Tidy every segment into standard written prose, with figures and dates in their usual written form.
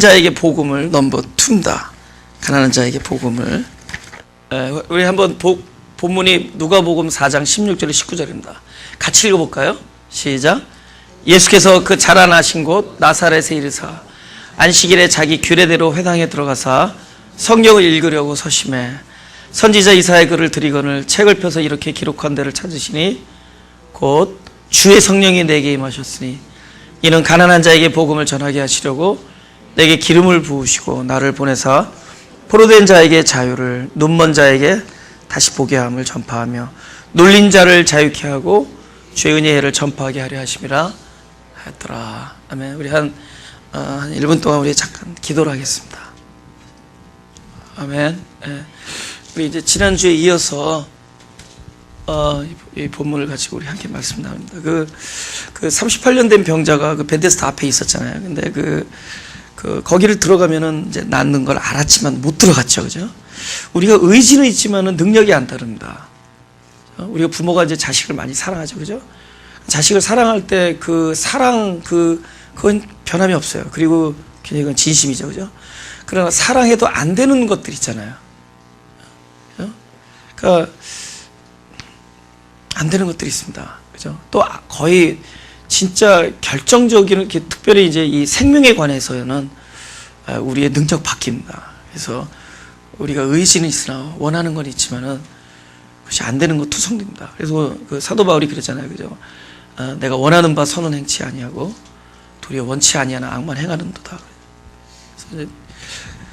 자에게 복음을 넘버 2입니다. 가난한 자에게 복음을. 우리 한번 본문이 누가복음 4장 16절 19절입니다. 같이 읽어볼까요? 시작. 예수께서 그 자라나신 곳 나사렛에 이르사 안식일에 자기 규례대로 회당에 들어가사 성경을 읽으려고 서심해 선지자 이사야의 글을 들이거늘 책을 펴서 이렇게 기록한 데를 찾으시니 곧 주의 성령이 내게 임하셨으니 이는 가난한 자에게 복음을 전하게 하시려고 내게 기름을 부으시고 나를 보내사 포로된 자에게 자유를, 눈먼 자에게 다시 보게 함을 전파하며 눌린 자를 자유케 하고 주의 은혜의 해를 전파하게 하려 하심이라 하였더라. 아멘. 우리 한 1분 동안 우리 잠깐 기도를 하겠습니다. 아멘. 우리 이제 지난주에 이어서 이 본문을 가지고 우리 함께 말씀 나눕니다. 그 38년 된 병자가 그 벤데스다 앞에 있었잖아요. 근데 거기를 들어가면은 이제 낫는 걸 알았지만 못 들어갔죠. 그죠? 우리가 의지는 있지만은 능력이 안 따릅니다. 우리가 부모가 이제 자식을 많이 사랑하죠. 그죠? 자식을 사랑할 때 그 사랑, 그건 변함이 없어요. 그리고 굉장히 그건 진심이죠. 그죠? 그러나 사랑해도 안 되는 것들 있잖아요. 그죠? 그러니까, 안 되는 것들이 있습니다. 그죠? 또 거의 진짜 결정적인, 특별히 이제 이 생명에 관해서는 우리의 능력 바뀝니다. 그래서 우리가 의지는 있으나 원하는 건 있지만은 그것이 안 되는 것 투성됩니다. 그래서 그 사도 바울이 그랬잖아요. 그죠? 내가 원하는 바 선은 행치 아니하고 도리어 원치 아니하나 악만 행하는도다.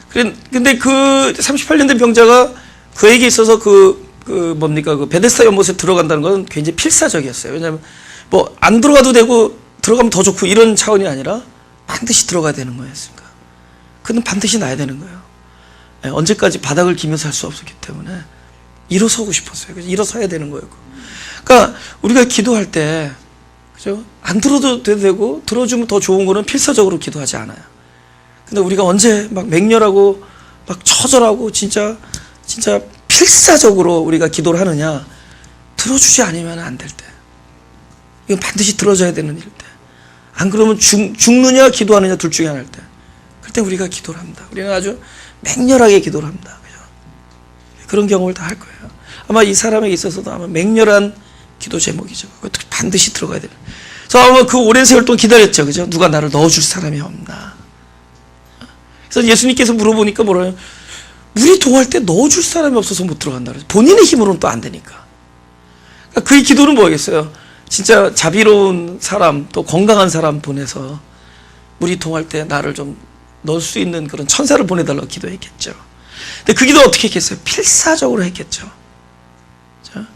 근데 그 38년 된 병자가 그에게 있어서 그 베데스다 연못에 들어간다는 건 굉장히 필사적이었어요. 왜냐하면 안 들어가도 되고 들어가면 더 좋고 이런 차원이 아니라 반드시 들어가야 되는 거였으니까. 그는 반드시 나야 되는 거예요. 언제까지 바닥을 기면서 할 수 없었기 때문에 일어서고 싶었어요. 그래서 일어서야 되는 거였고. 그러니까 우리가 기도할 때, 그죠? 안 들어도 되고 들어주면 더 좋은 거는 필사적으로 기도하지 않아요. 근데 우리가 언제 막 맹렬하고 막 처절하고 진짜 필사적으로 우리가 기도를 하느냐? 들어주지 않으면 안 될 때. 이건 반드시 들어줘야 되는 일 때. 안 그러면 죽느냐 기도하느냐 둘 중에 하나일 때. 그때 우리가 기도를 합니다. 우리는 아주 맹렬하게 기도를 합니다. 그죠? 그런 경험을 다 할 거예요. 아마 이 사람에게 있어서도 아마 맹렬한 기도 제목이죠. 그것도 반드시 들어가야 돼요. 그래서 아마 그 오랜 세월 동안 기다렸죠. 그죠? 누가 나를 넣어줄 사람이 없나. 그래서 예수님께서 물어보니까 뭐라요? 물이 동할 때 넣어줄 사람이 없어서 못 들어간다 그래서 본인의 힘으로는 또 안 되니까. 그러니까 그의 기도는 뭐겠어요? 진짜 자비로운 사람 또 건강한 사람 보내서 물이 동할 때 나를 좀 넣을 수 있는 그런 천사를 보내달라고 기도했겠죠. 근데 그 기도 어떻게 했겠어요? 필사적으로 했겠죠. 그렇죠?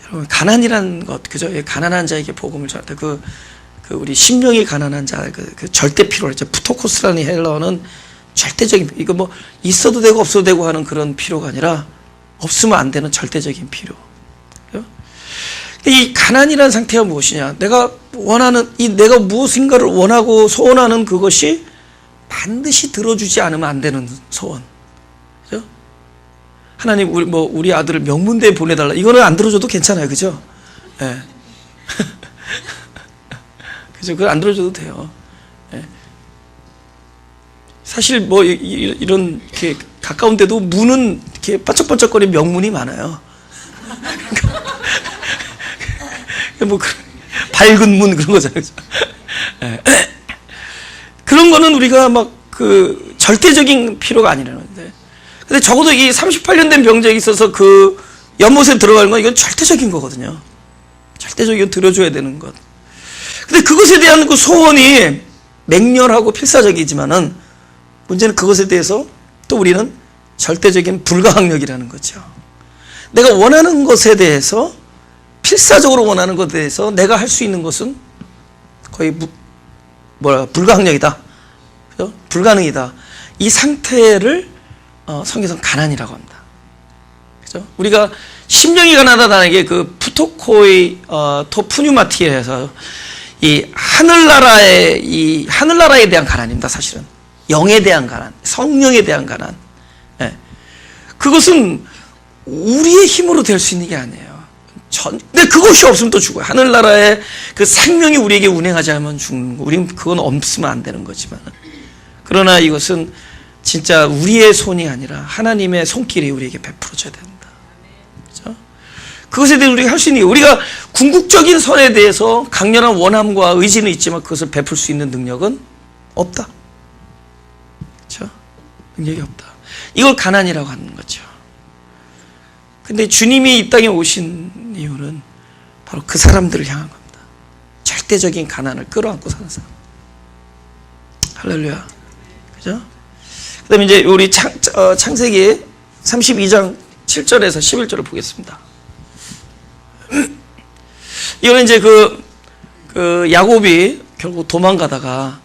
여러분 가난이라는 것, 그죠? 가난한 자에게 복음을 전할 때 우리 심령이 가난한 자, 그 절대 필요를 했죠. 푸토코스라는 헬러는 절대적인, 이거 뭐 있어도 되고 없어도 되고 하는 그런 필요가 아니라 없으면 안 되는 절대적인 필요. 이 가난이라는 상태가 무엇이냐? 내가 무엇인가를 원하고 소원하는 그것이 반드시 들어주지 않으면 안 되는 소원. 그죠? 하나님, 우리 아들을 명문대에 보내달라. 이거는 안 들어줘도 괜찮아요. 그죠? 예. 네. 그죠? 그걸 안 들어줘도 돼요. 예. 사실 이런, 이렇게 가까운 데도 문은 이렇게 반짝반짝거리는 명문이 많아요. 밝은 문 그런 거잖아요. 네. 그런 거는 우리가 절대적인 필요가 아니라는데. 근데 적어도 이 38년 된 병자에 있어서 그 연못에 들어가는 건 이건 절대적인 거거든요. 절대적인 들어줘야 되는 것. 근데 그것에 대한 그 소원이 맹렬하고 필사적이지만은 문제는 그것에 대해서 또 우리는 절대적인 불가항력이라는 거죠. 내가 원하는 것에 대해서 필사적으로 원하는 것에 대해서 내가 할 수 있는 것은 거의 불가항력이다. 그죠? 불가능이다. 이 상태를 성경에서는 가난이라고 합니다. 그죠? 우리가 심령이 가난하다는 게 그 푸토코이 토푸뉴마티에서 이 하늘나라에 대한 가난입니다. 사실은 영에 대한 가난, 성령에 대한 가난. 예. 그것은 우리의 힘으로 될 수 있는 게 아니에요. 근데 그것이 없으면 또 죽어요. 하늘나라의 그 생명이 우리에게 운행하지 않으면 죽는 거. 우리는 그건 없으면 안 되는 거지만. 그러나 이것은 진짜 우리의 손이 아니라 하나님의 손길이 우리에게 베풀어져야 된다. 그렇죠? 그것에 대해 우리가 할 수 있는 게, 우리가 궁극적인 선에 대해서 강렬한 원함과 의지는 있지만 그것을 베풀 수 있는 능력은 없다. 그렇죠? 능력이 없다. 이걸 가난이라고 하는 거죠. 근데 주님이 이 땅에 오신 이유는 바로 그 사람들을 향한 겁니다. 절대적인 가난을 끌어안고 사는 사람. 할렐루야. 그죠? 그 다음에 이제 우리 창세기 32장 7절에서 11절을 보겠습니다. 이거는 이제 그 야곱이 결국 도망가다가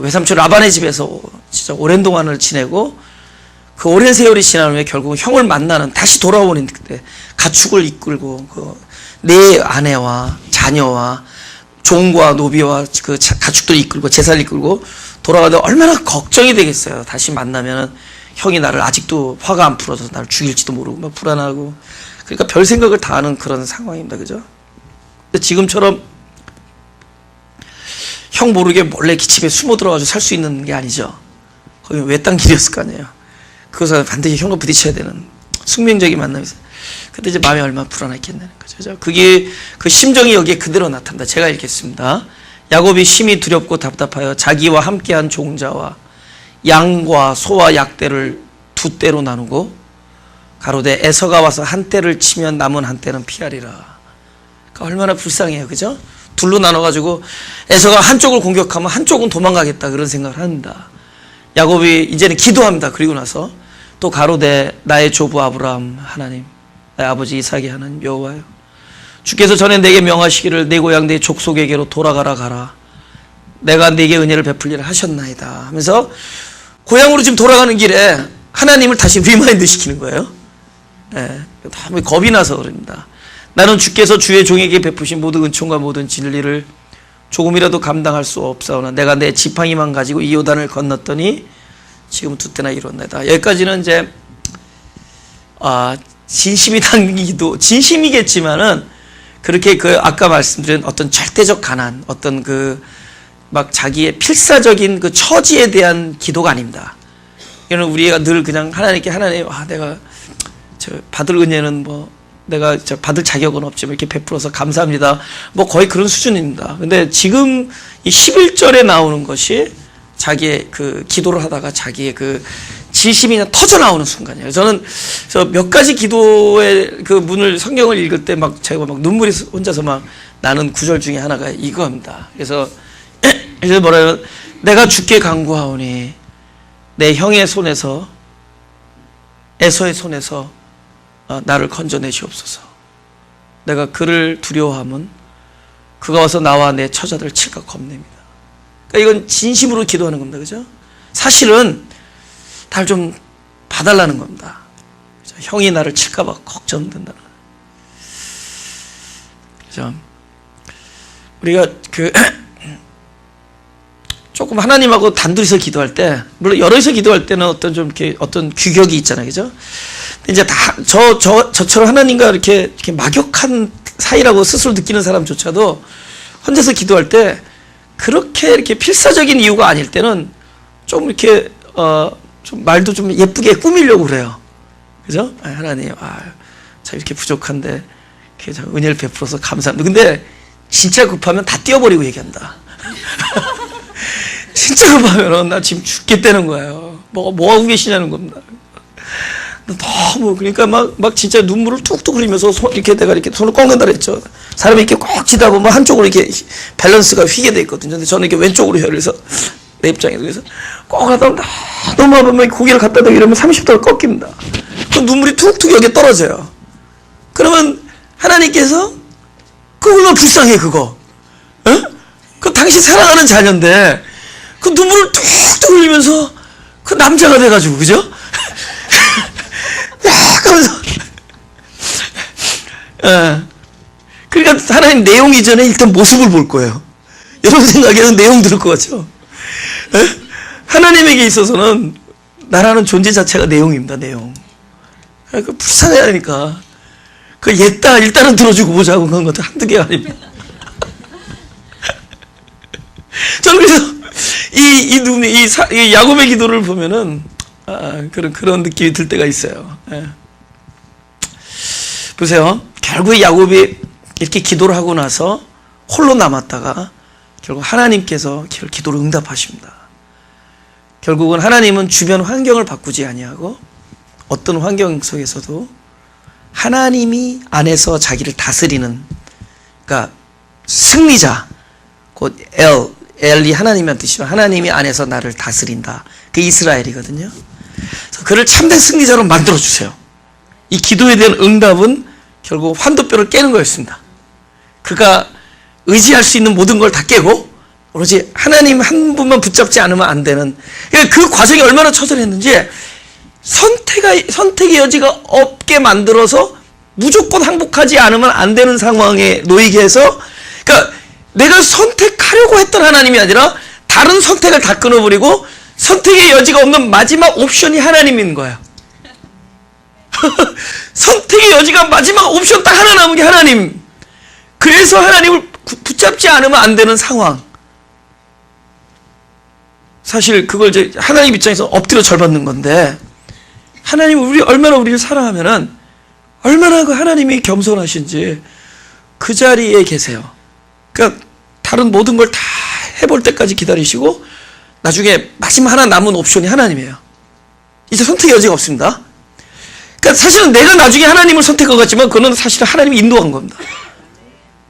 외삼촌 라반의 집에서 진짜 오랜 동안을 지내고, 그 오랜 세월이 지난 후에 결국 형을 만나는, 다시 돌아오는 그때 가축을 이끌고 네 아내와 자녀와 종과 노비와 그 가축들 이끌고 제사를 이끌고 돌아가다 얼마나 걱정이 되겠어요. 다시 만나면은 형이 나를 아직도 화가 안 풀어서 나를 죽일지도 모르고 막 불안하고, 그러니까 별 생각을 다 하는 그런 상황입니다. 그죠? 근데 지금처럼 형 모르게 몰래 기집애 숨어 들어가서 살 수 있는 게 아니죠. 거기 외딴 길이었을 거 아니에요. 그것은 반드시 형과 부딪혀야 되는 숙명적인 만남이 있어요. 그때 이제 마음이 얼마나 불안했겠냐는 거죠. 그게, 그 심정이 여기에 그대로 나타난다. 제가 읽겠습니다. 야곱이 심히 두렵고 답답하여 자기와 함께한 종자와 양과 소와 약대를 두 떼로 나누고 가로되 에서가 와서 한 떼를 치면 남은 한 떼는 피하리라. 그러니까 얼마나 불쌍해요. 그죠? 둘로 나눠가지고 에서가 한쪽을 공격하면 한쪽은 도망가겠다, 그런 생각을 합니다. 야곱이 이제는 기도합니다. 그리고 나서 또 가로되 나의 조부 아브라함 하나님, 나의 아버지 이삭의 하나님 여호와여, 주께서 전에 내게 명하시기를 내 고향 내 족속에게로 돌아가라 가라. 내가 내게 은혜를 베풀리라 하셨나이다 하면서 고향으로 지금 돌아가는 길에 하나님을 다시 리마인드 시키는 거예요. 너무 겁이 나서 그럽니다. 나는 주께서 주의 종에게 베푸신 모든 은총과 모든 진리를 조금이라도 감당할 수 없사오나 내가 내 지팡이만 가지고 이 요단을 건넜더니 지금 두 때나 이뤘나이다. 여기까지는 이제 진심이 담기기도 진심이겠지만은, 그렇게 아까 말씀드린 어떤 절대적 가난, 어떤 막 자기의 필사적인 그 처지에 대한 기도가 아닙니다. 이거는 우리가 늘 그냥 하나님께, 하나님, 내가 받을 은혜는 내가 받을 자격은 없지만 이렇게 베풀어서 감사합니다. 거의 그런 수준입니다. 근데 지금 이 11절에 나오는 것이 자기의 기도를 하다가 자기의 진심이 그냥 터져 나오는 순간이에요. 저는 몇 가지 기도의 문을, 성경을 읽을 때 제가 눈물이 혼자서 나는 구절 중에 하나가 이거입니다. 그래서 뭐라면, 내가 주께 간구하오니 내 형의 손에서, 에서의 손에서 나를 건져내시옵소서. 내가 그를 두려워하면 그가 와서 나와 내 처자들을 칠까 겁냅니다. 그러니까 이건 진심으로 기도하는 겁니다. 그죠? 사실은 날 좀 봐달라는 겁니다. 그죠? 형이 나를 칠까봐 걱정된다는 거예요. 그죠? 우리가 조금 하나님하고 단둘이서 기도할 때, 물론 여럿이서 기도할 때는 어떤 규격이 있잖아요. 그죠? 근데 이제 저처럼 하나님과 이렇게 막역한 사이라고 스스로 느끼는 사람조차도 혼자서 기도할 때 이렇게 필사적인 이유가 아닐 때는 좀 이렇게, 좀 말도 좀 예쁘게 꾸미려고 그래요. 그죠? 하나님, 참 이렇게 부족한데, 이렇게 참 은혜를 베풀어서 감사합니다. 근데 진짜 급하면 다 띄워버리고 얘기한다. 진짜 급하면 나 지금 죽겠다는 거예요. 뭐 하고 계시냐는 겁니다. 너무, 그러니까 막 진짜 눈물을 뚝뚝 흘리면서 이렇게 내가 이렇게 손을 꺾는다 그랬죠. 사람이 이렇게 꽉 쥐다 보면 한쪽으로 이렇게 밸런스가 휘게 돼 있거든요. 근데 저는 이렇게 왼쪽으로 해요. 그래서 내 입장에서. 그래서 꼭 하다 너무 아프면 고개를 갖다 대고 이러면 30도를 꺾입니다. 그 눈물이 툭툭 여기에 떨어져요. 그러면 하나님께서 얼마나 불쌍해, 그거. 그 당신 사랑하는 자녀인데 그 눈물을 툭툭 흘리면서 그 남자가 돼가지고, 그죠? 야! 하면서. 그러니까 하나님 내용 이전에 일단 모습을 볼 거예요. 여러분 생각에는 내용 들을 것 같죠? 하나님에게 있어서는 나라는 존재 자체가 내용입니다, 내용. 그러니까 불쌍해야 하니까. 그 옛다 일단은 들어주고 보자고 그런 것도 한두 개가 아닙니다. 저는 그래서 이 야곱의 기도를 보면은 그런 느낌이 들 때가 있어요. 예. 보세요. 결국 야곱이 이렇게 기도를 하고 나서 홀로 남았다가 결국 하나님께서 기도를 응답하십니다. 결국은 하나님은 주변 환경을 바꾸지 아니하고 어떤 환경 속에서도 하나님이 안에서 자기를 다스리는, 그러니까 승리자, 곧 엘이 하나님이란 뜻이죠. 하나님이 안에서 나를 다스린다. 그 이스라엘이거든요. 그래서 그를 참된 승리자로 만들어주세요. 이 기도에 대한 응답은 결국 환도뼈를 깨는 거였습니다. 그가 의지할 수 있는 모든 걸 다 깨고 오로지 하나님 한 분만 붙잡지 않으면 안 되는, 그 과정이 얼마나 처절했는지 선택의 여지가 없게 만들어서 무조건 항복하지 않으면 안 되는 상황에 놓이게 해서, 그러니까 내가 선택하려고 했던 하나님이 아니라 다른 선택을 다 끊어버리고 선택의 여지가 없는 마지막 옵션이 하나님인 거야. 선택의 여지가 마지막 옵션 딱 하나 남은 게 하나님. 그래서 하나님을 붙잡지 않으면 안 되는 상황. 사실 그걸 이제 하나님 입장에서 엎드려 절받는 건데, 하나님이 얼마나 우리를 사랑하면은 얼마나 그 하나님이 겸손하신지 그 자리에 계세요. 그러니까 다른 모든 걸 다 해볼 때까지 기다리시고 나중에 마지막 하나 남은 옵션이 하나님이에요. 이제 선택의 여지가 없습니다. 그러니까 사실은 내가 나중에 하나님을 선택한 것 같지만 그거는 사실은 하나님이 인도한 겁니다.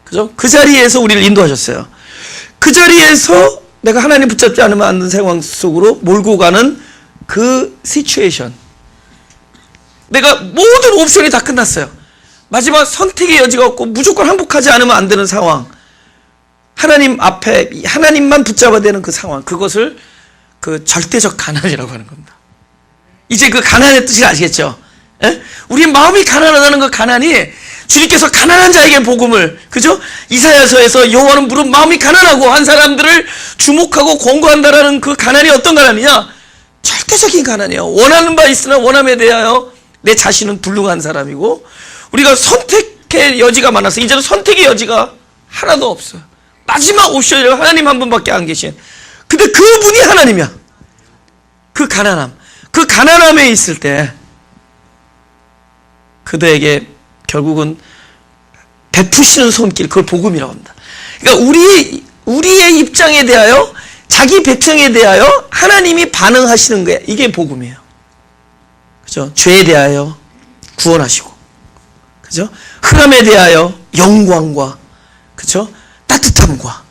그죠? 그 자리에서 우리를 인도하셨어요. 그 자리에서 내가 하나님 붙잡지 않으면 안 되는 상황 속으로 몰고 가는 그 시츄에이션. 내가 모든 옵션이 다 끝났어요. 마지막 선택의 여지가 없고 무조건 항복하지 않으면 안 되는 상황. 하나님 앞에 하나님만 붙잡아야 되는 그 상황. 그것을 그 절대적 가난이라고 하는 겁니다. 이제 그 가난의 뜻을 아시겠죠? 에? 우리 마음이 가난하다는 그 가난이, 주님께서 가난한 자에게 복음을, 그죠? 이사야서에서 여호와는 무릇 마음이 가난하고 한 사람들을 주목하고 권고한다라는 그 가난이 어떤 가난이냐? 절대적인 가난이에요. 원하는 바 있으나 원함에 대하여 내 자신은 불능한 사람이고, 우리가 선택의 여지가 많아서 이제는 선택의 여지가 하나도 없어요. 마지막 옵션이 하나님 한 분밖에 안 계신. 근데 그분이 하나님이야. 그 가난함. 그 가난함에 있을 때 그들에게 결국은 베푸시는 손길, 그걸 복음이라고 합니다. 그러니까 우리의 입장에 대하여, 자기 백성에 대하여 하나님이 반응하시는 게, 이게 복음이에요. 그죠? 죄에 대하여 구원하시고, 그죠? 흑암에 대하여 영광과, 그죠? 따뜻함과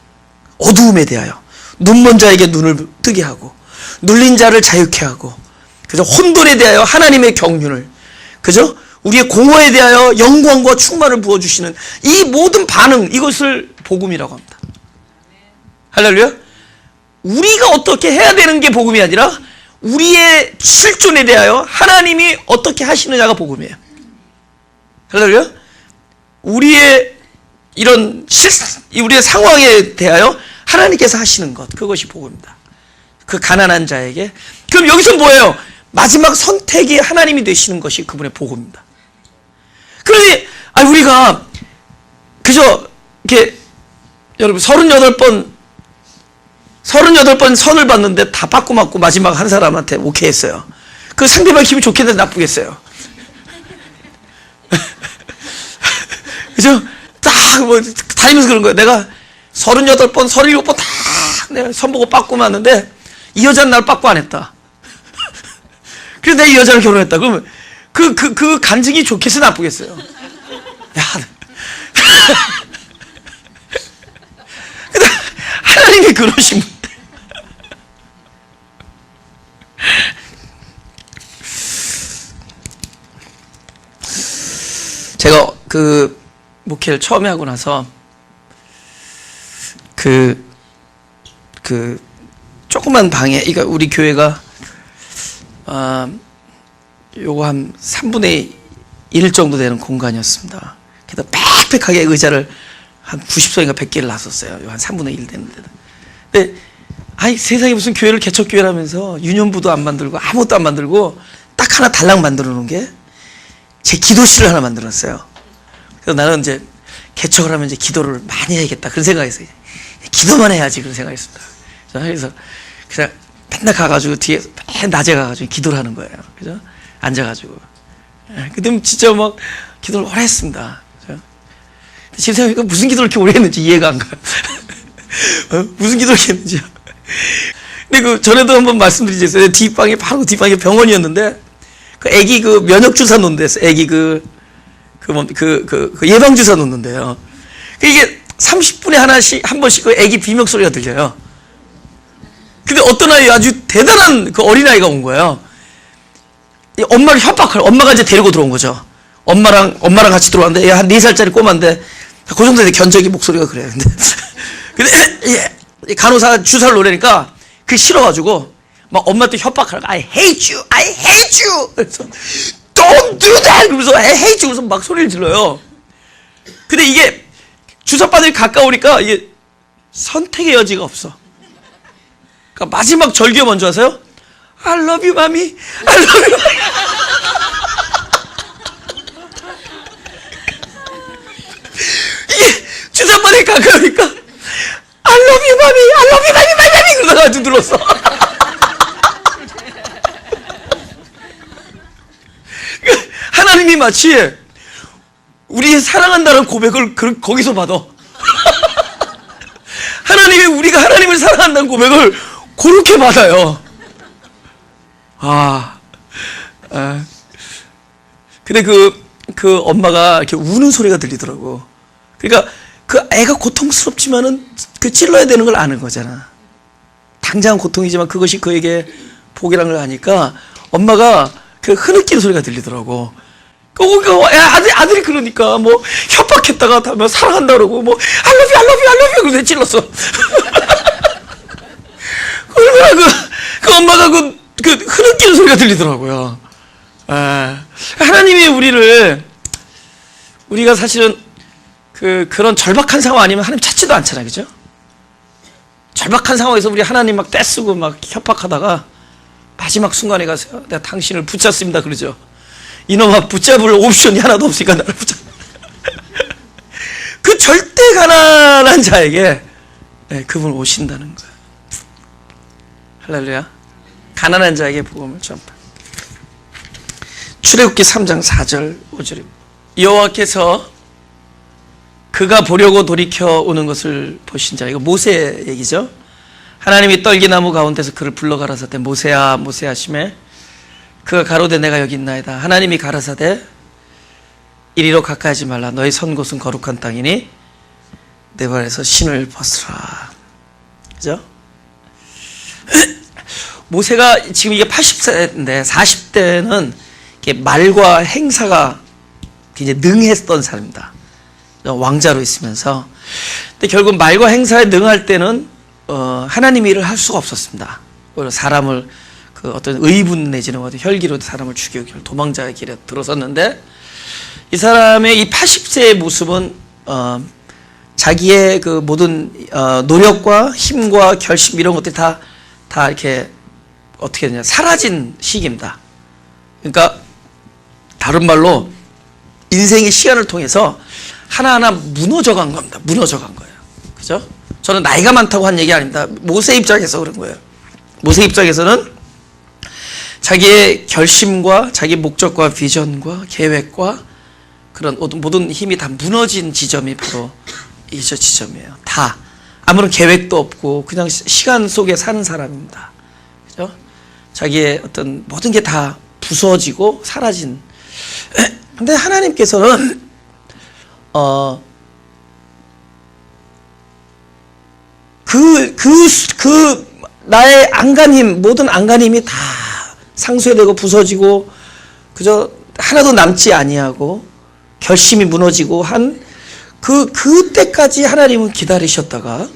어두움에 대하여 눈먼 자에게 눈을 뜨게 하고, 눌린 자를 자유케 하고, 그죠? 혼돈에 대하여 하나님의 경륜을, 그죠? 우리의 공허에 대하여 영광과 충만을 부어주시는 이 모든 반응, 이것을 복음이라고 합니다. 할렐루야. 우리가 어떻게 해야 되는 게 복음이 아니라 우리의 실존에 대하여 하나님이 어떻게 하시느냐가 복음이에요. 할렐루야. 우리의 우리의 상황에 대하여 하나님께서 하시는 것, 그것이 복음입니다. 그 가난한 자에게. 그럼 여기서 뭐예요? 마지막 선택이 하나님이 되시는 것이 그분의 복음입니다. 그러니 우리가 그저 이렇게, 여러분 38번 선을 봤는데 다 빠꾸 맞고 마지막 한 사람한테 오케이 했어요. 그 상대방 기분이 좋겠는데 나쁘겠어요. 그죠? 딱 다니면서 그런 거예요. 내가 38번, 37번 다 내가 선보고 빠꾸 맞는데 이 여자는 날 빠꾸 안 했다. 그래서 내가 이 여자를 결혼했다. 그러면 그 간증이 좋겠어요, 나쁘겠어요? 야, 근데 하나님이 그러신 분. 제가 그 목회를 처음에 하고 나서 그 조그만 방에, 그러니까 우리 교회가 요거 한 3분의 1 정도 되는 공간이었습니다. 그래서 빽빽하게 의자를 한 90석인가 100개를 놨었어요. 한 3분의 1 되는데. 근데 세상에 무슨 교회를 개척교회라면서 유년부도 안 만들고 아무것도 안 만들고 딱 하나 달랑 만들어 놓은 게 제 기도실을 하나 만들었어요. 그래서 나는 이제 개척을 하면 이제 기도를 많이 해야겠다 그런 생각했어요. 기도만 해야지 그런 생각했습니다. 그래서 그냥 맨날 가가지고 뒤에 맨 낮에 가가지고 기도를 하는 거예요. 그죠? 앉아가지고. 그때 진짜 막 기도를 오래 했습니다. 그죠? 지금 생각해보니까 무슨 기도를 이렇게 오래 했는지 이해가 안 가요. 무슨 기도를 이렇게 했는지요. 근데 그 전에도 한번 말씀드리겠어요. 뒷방에 바로 뒷방에 병원이었는데 그 애기 그 면역 주사 놓는데 애기 그 예방 주사 놓는데요. 이게 30분에 한 번씩 그 애기 비명 소리가 들려요. 근데 어떤 아이 아주 대단한 그 어린아이가 온 거예요. 엄마를 협박할, 엄마가 이제 데리고 들어온 거죠. 엄마랑 같이 들어왔는데, 얘 한 4살짜리 꼬마인데, 그 정도 돼, 견적이 목소리가 그래요. 근데, 간호사 주사를 놓으니까, 그게 싫어가지고, 막 엄마한테 협박하라고, I hate you! I hate you! 그래서, don't do that! 그러면서, I hate you! 그래서 막 소리를 질러요. 근데 이게, 주사바늘이 가까우니까, 이게 선택의 여지가 없어. 그러니까 마지막 절규 먼저 하세요. I love you, mommy. I love you, mommy. 이게 주사바늘이 가까우니까 I love you, mommy. I love you, mommy, mommy, mommy. 그러다가 아주 들었어. 하나님이 마치 우리 사랑한다는 고백을 거기서 받아. 하나님이 우리가 하나님을 사랑한다는 고백을 그렇게 받아요. 근데 그 엄마가 이렇게 우는 소리가 들리더라고. 그러니까 그 애가 고통스럽지만은 그 찔러야 되는 걸 아는 거잖아. 당장은 고통이지만 그것이 그에게 복이라는 걸 아니까 엄마가 그 흐느끼는 소리가 들리더라고. 아들이 그러니까 뭐 협박했다가 뭐 사랑한다 그러고 뭐 I love you, I love you, I love you 그래서 찔렀어. 그러면 그 엄마가 그 흐느끼는 소리가 들리더라고요. 하나님이 우리가 사실은 그런 절박한 상황 아니면 하나님 찾지도 않잖아요. 그죠? 절박한 상황에서 우리 하나님 막 떼쓰고 막 협박하다가 마지막 순간에 가서 내가 당신을 붙잡습니다. 그러죠. 이놈아 붙잡을 옵션이 하나도 없으니까 나를 붙잡. 그 절대 가난한 자에게 그분 오신다는 거예요. 할렐루야. 가난한 자에게 복음을 전파. 출애굽기 3장 4절 5절입니다. 여호와께서 그가 보려고 돌이켜 오는 것을 보신 자. 이거 모세 얘기죠. 하나님이 떨기나무 가운데서 그를 불러 가라사대 모세야 모세야 하시매 그가 가로되 내가 여기 있나이다. 하나님이 가라사대 이리로 가까이 하지 말라. 너희 선 곳은 거룩한 땅이니 내 발에서 신을 벗으라. 그죠? 모세가 지금 이게 80세인데 40대는 말과 행사가 굉장히 능했던 사람입니다. 왕자로 있으면서. 근데 결국 말과 행사에 능할 때는 하나님 일을 할 수가 없었습니다. 오히려 사람을 그 어떤 의분 내지는 어떤 혈기로 사람을 죽이고 도망자의 길에 들어섰는데 이 사람의 이 80세의 모습은 자기의 그 모든 노력과 힘과 결심 이런 것들이 다 이렇게 어떻게 되냐 사라진 시기입니다. 그러니까 다른 말로 인생의 시간을 통해서 하나하나 무너져 간 겁니다. 무너져 간 거예요. 그죠? 저는 나이가 많다고 한 얘기 아닙니다. 모세 입장에서 그런 거예요. 모세 입장에서는 자기의 결심과 자기 목적과 비전과 계획과 그런 모든 힘이 다 무너진 지점이 바로 이 지점이에요. 다 아무런 계획도 없고 그냥 시간 속에 사는 사람입니다. 그죠? 자기의 어떤 모든 게 다 부서지고 사라진. 근데 하나님께서는 나의 안간힘, 모든 안간힘이 다 상쇄되고 부서지고, 그저 하나도 남지 아니하고, 결심이 무너지고 한, 그때까지 하나님은 기다리셨다가,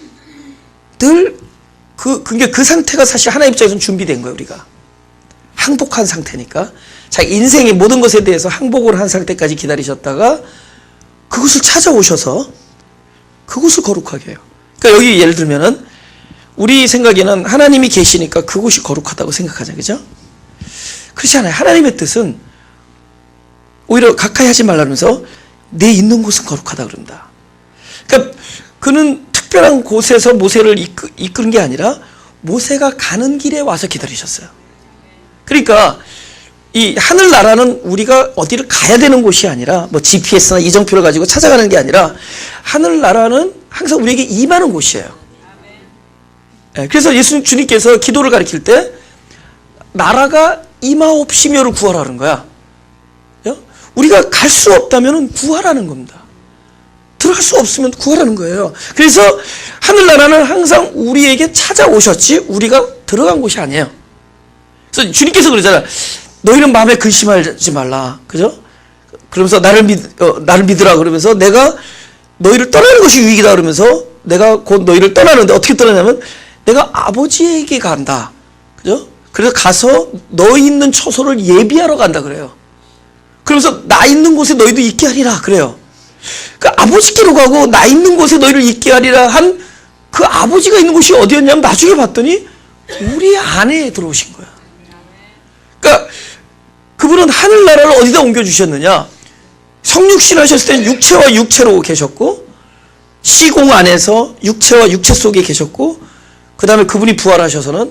그게 그 상태가 사실 하나님 입장에서는 준비된 거예요, 우리가. 항복한 상태니까. 자기 인생의 모든 것에 대해서 항복을 한 상태까지 기다리셨다가, 그것을 찾아오셔서, 그곳을 거룩하게 해요. 그러니까 여기 예를 들면은, 우리 생각에는 하나님이 계시니까 그곳이 거룩하다고 생각하자, 그죠? 그렇지 않아요. 하나님의 뜻은 오히려 가까이 하지 말라면서 내 있는 곳은 거룩하다 그런다. 그러니까 그는 특별한 곳에서 모세를 이끄는 게 아니라 모세가 가는 길에 와서 기다리셨어요. 그러니까 이 하늘나라는 우리가 어디를 가야 되는 곳이 아니라 뭐 GPS나 이정표를 가지고 찾아가는 게 아니라 하늘나라는 항상 우리에게 임하는 곳이에요. 그래서 주님께서 기도를 가르칠 때 나라가 임하옵시며를 구하라는 거야. 우리가 갈 수 없다면 구하라는 겁니다. 들어갈 수 없으면 구하라는 거예요. 그래서 하늘나라는 항상 우리에게 찾아오셨지 우리가 들어간 곳이 아니에요. 그래서 주님께서 그러잖아요. 너희는 마음에 근심하지 말라. 그죠? 그러면서 나를 믿으라 그러면서 내가 너희를 떠나는 것이 유익이다 그러면서 내가 곧 너희를 떠나는데 어떻게 떠나냐면 내가 아버지에게 간다. 그죠? 그래서 가서 너희 있는 처소를 예비하러 간다 그래요. 그러면서 나 있는 곳에 너희도 있게 하리라 그래요. 그 아버지께로 가고 나 있는 곳에 너희를 있게 하리라 한 그 아버지가 있는 곳이 어디였냐면 나중에 봤더니 우리 안에 들어오신 거야. 그러니까 그분은 하늘나라를 어디다 옮겨주셨느냐. 성육신 하셨을 때는 육체와 육체로 계셨고 시공 안에서 육체와 육체 속에 계셨고 그 다음에 그분이 부활하셔서는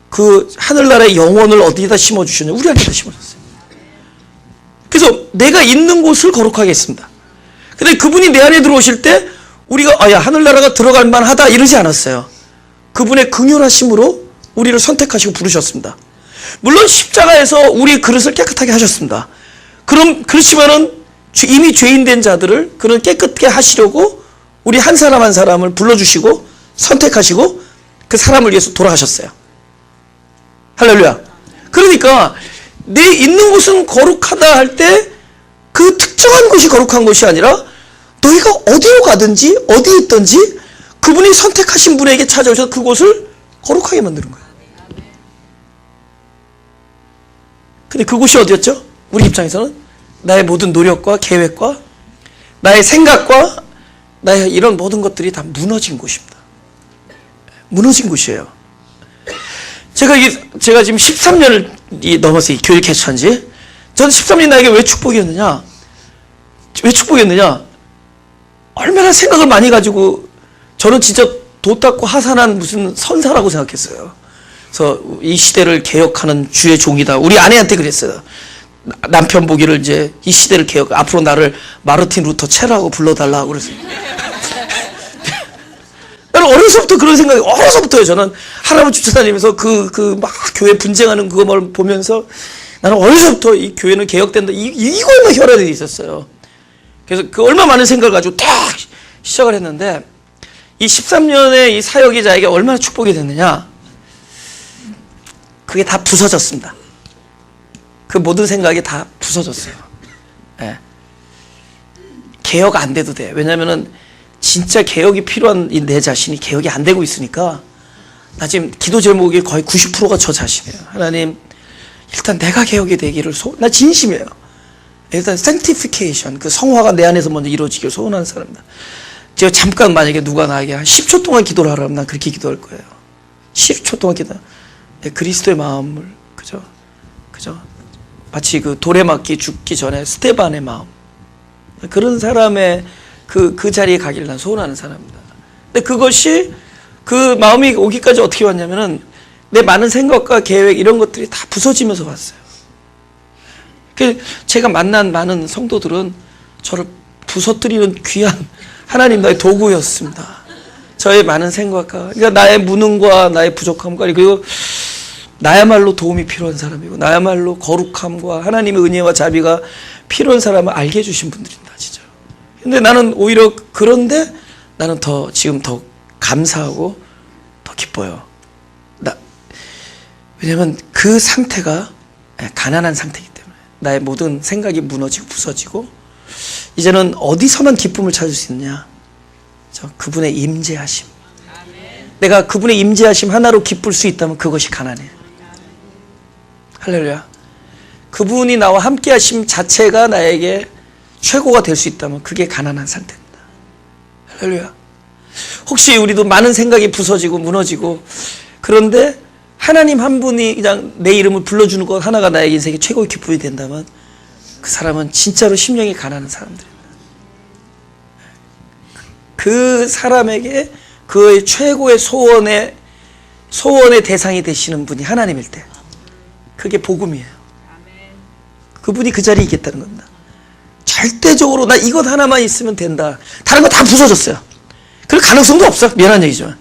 그 하늘나라의 영혼을 어디다 심어주셨냐. 우리 안에다 심어줬어요. 그래서 내가 있는 곳을 거룩하게 했습니다. 근데 그분이 내 안에 들어오실 때 우리가 야 하늘나라가 들어갈 만하다 이러지 않았어요. 그분의 긍휼하심으로 우리를 선택하시고 부르셨습니다. 물론 십자가에서 우리의 그릇을 깨끗하게 하셨습니다. 그렇지만은 이미 죄인된 자들을 그는 깨끗게 하시려고 우리 한 사람 한 사람을 불러주시고 선택하시고 그 사람을 위해서 돌아가셨어요. 할렐루야. 그러니까 내 있는 곳은 거룩하다 할 때 그 특정한 곳이 거룩한 것이 아니라 너희가 어디로 가든지 어디에 있든지 그분이 선택하신 분에게 찾아오셔서 그곳을 거룩하게 만드는 거예요. 근데 그곳이 어디였죠? 우리 입장에서는 나의 모든 노력과 계획과 나의 생각과 나의 이런 모든 것들이 다 무너진 곳입니다. 무너진 곳이에요. 제가 지금 13년을 넘어서 이 교회 개최한 지 저는 13년이 나에게 왜 축복이었느냐? 왜 축복이었느냐? 얼마나 생각을 많이 가지고 저는 진짜 도 닦고 하산한 무슨 선사라고 생각했어요. 그래서 이 시대를 개혁하는 주의 종이다. 우리 아내한테 그랬어요. 남편 보기를 이제 이 시대를 앞으로 나를 마르틴 루터 체라고 불러달라고 그랬어요. 나는 어려서부터 그런 생각이, 어려서부터요. 저는 할아버지 집사 다니면서 막 교회 분쟁하는 그걸 보면서 나는 어려서부터 이 교회는 개혁된다. 이거에만 혈안이 있었어요. 그래서 그 얼마 많은 생각을 가지고 딱 시작을 했는데 이 13년의 이 사역이 자에게 얼마나 축복이 됐느냐. 그게 다 부서졌습니다. 그 모든 생각이 다 부서졌어요. 예. 개혁 안 돼도 돼. 왜냐면은 진짜 개혁이 필요한 내 자신이 개혁이 안 되고 있으니까 나 지금 기도 제목이 거의 90%가 저 자신이에요. 하나님, 일단 내가 개혁이 되기를 나 진심이에요. 일단 sanctification, 그 성화가 내 안에서 먼저 이루어지기를 소원하는 사람입니다. 제가 잠깐 만약에 누가 나에게 한 10초 동안 기도를 하라면 난 그렇게 기도할 거예요. 10초 동안 기도. 그리스도의 마음을, 그죠? 마치 그 돌에 맞기 죽기 전에 스테반의 마음. 그런 사람의 그 자리에 가기를 난 소원하는 사람입니다. 근데 그것이 그 마음이 오기까지 어떻게 왔냐면은 내 많은 생각과 계획 이런 것들이 다 부서지면서 왔어요. 제가 만난 많은 성도들은 저를 부서뜨리는 귀한 하나님 나의 도구였습니다. 저의 많은 생각과, 그러니까 나의 무능과 나의 부족함과, 그리고 나야말로 도움이 필요한 사람이고 나야말로 거룩함과 하나님의 은혜와 자비가 필요한 사람을 알게 해주신 분들입니다. 진짜. 근데 나는 오히려 그런데 나는 지금 더 감사하고 더 기뻐요. 왜냐면 그 상태가 가난한 상태이기 때문에 나의 모든 생각이 무너지고 부서지고 이제는 어디서만 기쁨을 찾을 수 있느냐? 그분의 임재하심. 내가 그분의 임재하심 하나로 기쁠 수 있다면 그것이 가난해. 할렐루야. 그분이 나와 함께 하심 자체가 나에게 최고가 될 수 있다면 그게 가난한 상태입니다. 할렐루야. 혹시 우리도 많은 생각이 부서지고 무너지고 그런데 하나님 한 분이 그냥 내 이름을 불러주는 것 하나가 나에게 인생의 최고의 기쁨이 된다면 그 사람은 진짜로 심령이 가난한 사람들입니다. 그 사람에게 그의 최고의 소원의 대상이 되시는 분이 하나님일 때, 그게 복음이에요. 그분이 그 자리에 있겠다는 겁니다. 절대적으로 나 이것 하나만 있으면 된다, 다른 거 다 부서졌어요. 그럴 가능성도 없어. 미안한 얘기지만.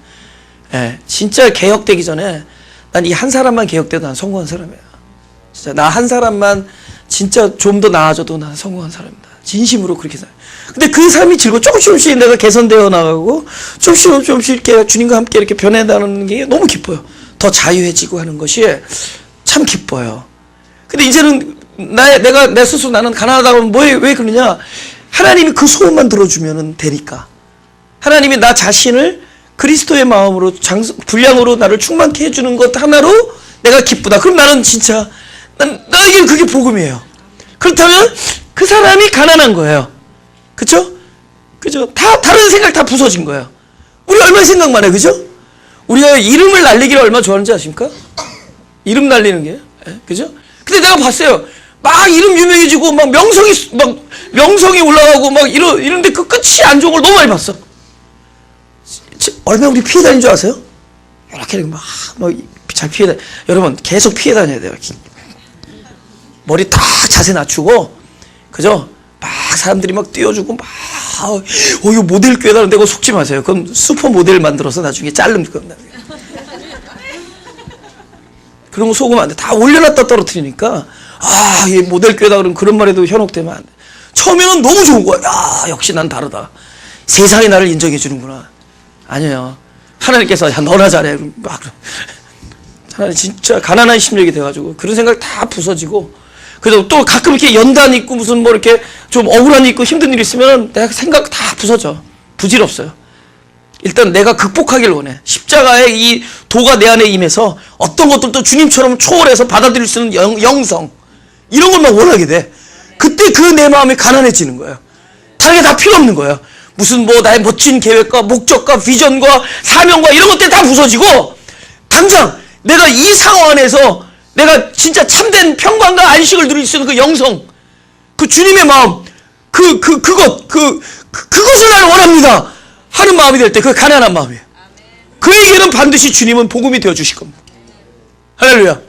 예, 진짜 개혁되기 전에 난 이 한 사람만 개혁돼도 난 성공한 사람이야. 진짜 나 한 사람만 진짜 좀 더 나아져도 난 성공한 사람입니다. 진심으로 그렇게 살아요. 근데 그 삶이 즐거워. 조금씩 내가 개선되어 나가고 조금씩 이렇게 주님과 함께 이렇게 변해나가는 게 너무 기뻐요. 더 자유해지고 하는 것이 참 기뻐요. 근데 이제는 내가 내 스스로 나는 가난하다고 하면 왜 그러냐? 하나님이 그 소원만 들어주면 되니까. 하나님이 나 자신을 그리스도의 마음으로 분량으로 나를 충만케 해주는 것 하나로 내가 기쁘다. 그럼 나는 진짜 나에게 그게 복음이에요. 그렇다면 그 사람이 가난한 거예요. 그쵸? 그죠? 다른 생각 다 부서진 거예요. 우리 얼마나 생각만 해, 그죠? 우리가 이름을 날리기를 얼마나 좋아하는지 아십니까? 이름 날리는 게, 그죠? 근데 내가 봤어요. 막 이름 유명해지고, 막 명성이 올라가고, 막 이런데 그 끝이 안 좋은 걸 너무 많이 봤어. 얼마나 우리 피해 다닌 줄 아세요? 이렇게 잘 피해 다녀. 여러분, 계속 피해 다녀야 돼요. 머리 딱 자세 낮추고, 그죠? 막 사람들이 막 띄워주고, 이거 모델 꾀다는데 그거 속지 마세요. 그럼 슈퍼 모델 만들어서 나중에 자르면 겁니다. 그런 거 속으면 안 돼. 다 올려놨다 떨어뜨리니까, 얘 모델 꾀다 그러면 그런 말에도 현혹되면 안 돼. 처음에는 너무 좋은 거야. 역시 난 다르다. 세상이 나를 인정해 주는구나. 아니에요. 하나님께서, 너나 잘해. 하나님 진짜 가난한 심령이 돼가지고, 그런 생각 다 부서지고, 그래서 또 가끔 이렇게 연단 있고 무슨 이렇게 좀 억울한 일 있고 힘든 일 있으면 내가 생각 다 부서져. 부질없어요. 일단 내가 극복하길 원해. 십자가의 이 도가 내 안에 임해서 어떤 것들도 주님처럼 초월해서 받아들일 수 있는 영성, 이런 것만 원하게 돼. 그때 그 내 마음이 가난해지는 거예요. 다른 게 다 필요 없는 거예요. 무슨 나의 멋진 계획과 목적과 비전과 사명과 이런 것들이 다 부서지고, 당장 내가 이 상황 안에서 내가 진짜 참된 평강과 안식을 누릴 수 있는 그 영성, 그 주님의 마음, 그것을 나는 원합니다 하는 마음이 될 때, 그 가난한 마음이에요. 그에게는 반드시 주님은 복음이 되어 주실 겁니다. 할렐루야.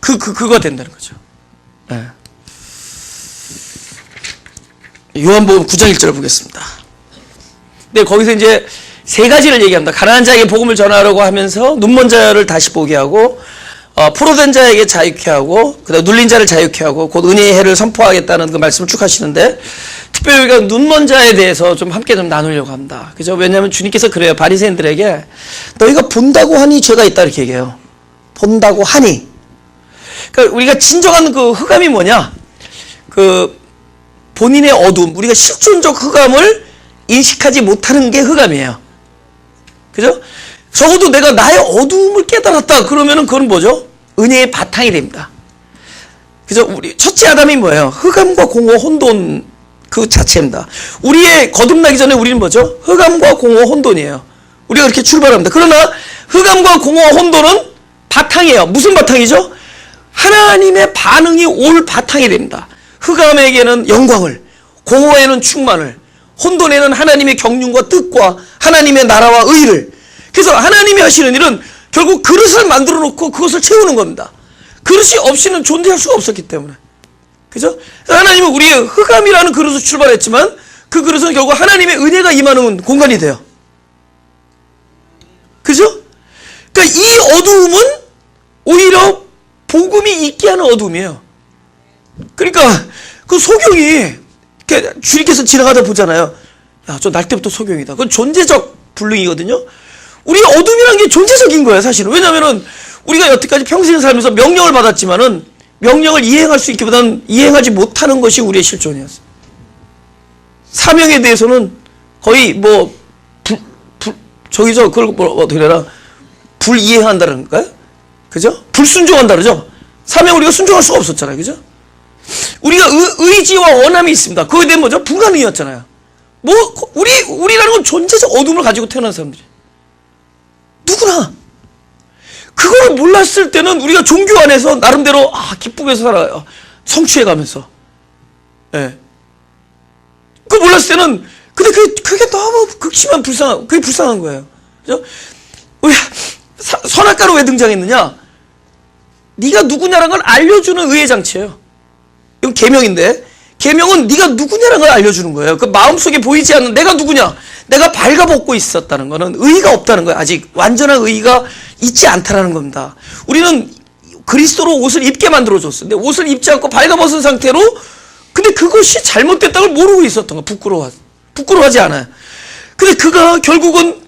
그거 된다는 거죠. 네. 요한복음 9장 1절을 보겠습니다. 근데 거기서 이제 세 가지를 얘기합니다. 가난한 자에게 복음을 전하라고 하면서 눈먼 자를 다시 보게 하고, 포로된 자에게 자유케 하고, 그다음 눌린 자를 자유케 하고, 곧 은혜의 해를 선포하겠다는 그 말씀을 쭉 하시는데, 특별히 우리가 눈먼 자에 대해서 좀 함께 좀 나누려고 합니다. 그죠? 왜냐하면 주님께서 그래요. 바리새인들에게 너희가 본다고 하니 죄가 있다 이렇게 얘기해요. 본다고 하니. 그러니까 우리가 진정한 그 흑암이 뭐냐? 그 본인의 어둠, 우리가 실존적 흑암을 인식하지 못하는 게 흑암이에요. 그죠? 적어도 내가 나의 어두움을 깨달았다 그러면은 그건 뭐죠? 은혜의 바탕이 됩니다. 그죠? 우리 첫째 아담이 뭐예요? 흑암과 공허 혼돈 그 자체입니다. 우리의 거듭나기 전에 우리는 뭐죠? 흑암과 공허 혼돈이에요. 우리가 그렇게 출발합니다. 그러나 흑암과 공허 혼돈은 바탕이에요. 무슨 바탕이죠? 하나님의 반응이 올 바탕이 됩니다. 흑암에게는 영광을, 공허에는 충만을, 혼돈에는 하나님의 경륜과 뜻과 하나님의 나라와 의를. 그래서 하나님이 하시는 일은 결국 그릇을 만들어 놓고 그것을 채우는 겁니다. 그릇이 없이는 존재할 수가 없었기 때문에. 그죠? 하나님은 우리의 흑암이라는 그릇을 출발했지만 그 그릇은 결국 하나님의 은혜가 임하는 공간이 돼요. 그죠? 그러니까 이 어두움은 오히려 복음이 있게 하는 어두움이에요. 그러니까 그 소경이 주님께서 지나가다 보잖아요. 야, 저 날 때부터 소경이다. 그건 존재적 불능이거든요. 우리 어둠이란 게 존재적인 거예요, 사실은. 왜냐면은 우리가 여태까지 평생 살면서 명령을 받았지만은 명령을 이행할 수 있기보다는 이행하지 못하는 것이 우리의 실존이었어요. 사명에 대해서는 거의 그걸 어떻게 되나? 불이행한다는 거예요? 그죠? 불순종한다 그러죠? 사명 우리가 순종할 수가 없었잖아요. 그죠? 우리가 의지와 원함이 있습니다. 그거에 대한 뭐죠? 불가능이었잖아요. 우리라는 건 존재적 어둠을 가지고 태어난 사람들이. 누구나. 그걸 몰랐을 때는 우리가 종교 안에서 나름대로 기쁘게 살아요. 성취해 가면서. 예. 그걸 몰랐을 때는 근데 그게 너무 극심한 그게 불쌍한 거예요. 그죠? 왜, 선악과로 왜 등장했느냐? 네가 누구냐라는 걸 알려주는 의의 장치예요. 이건 계명인데, 계명은 네가 누구냐라는 걸 알려주는 거예요. 그 마음속에 보이지 않는 내가 누구냐, 내가 발가벗고 있었다는 거는 의의가 없다는 거예요. 아직 완전한 의의가 있지 않다라는 겁니다. 우리는 그리스도로 옷을 입게 만들어줬어요. 근데 옷을 입지 않고 발가벗은 상태로, 근데 그것이 잘못됐다는 걸 모르고 있었던 거예요. 부끄러워하지 않아요. 근데 그가 결국은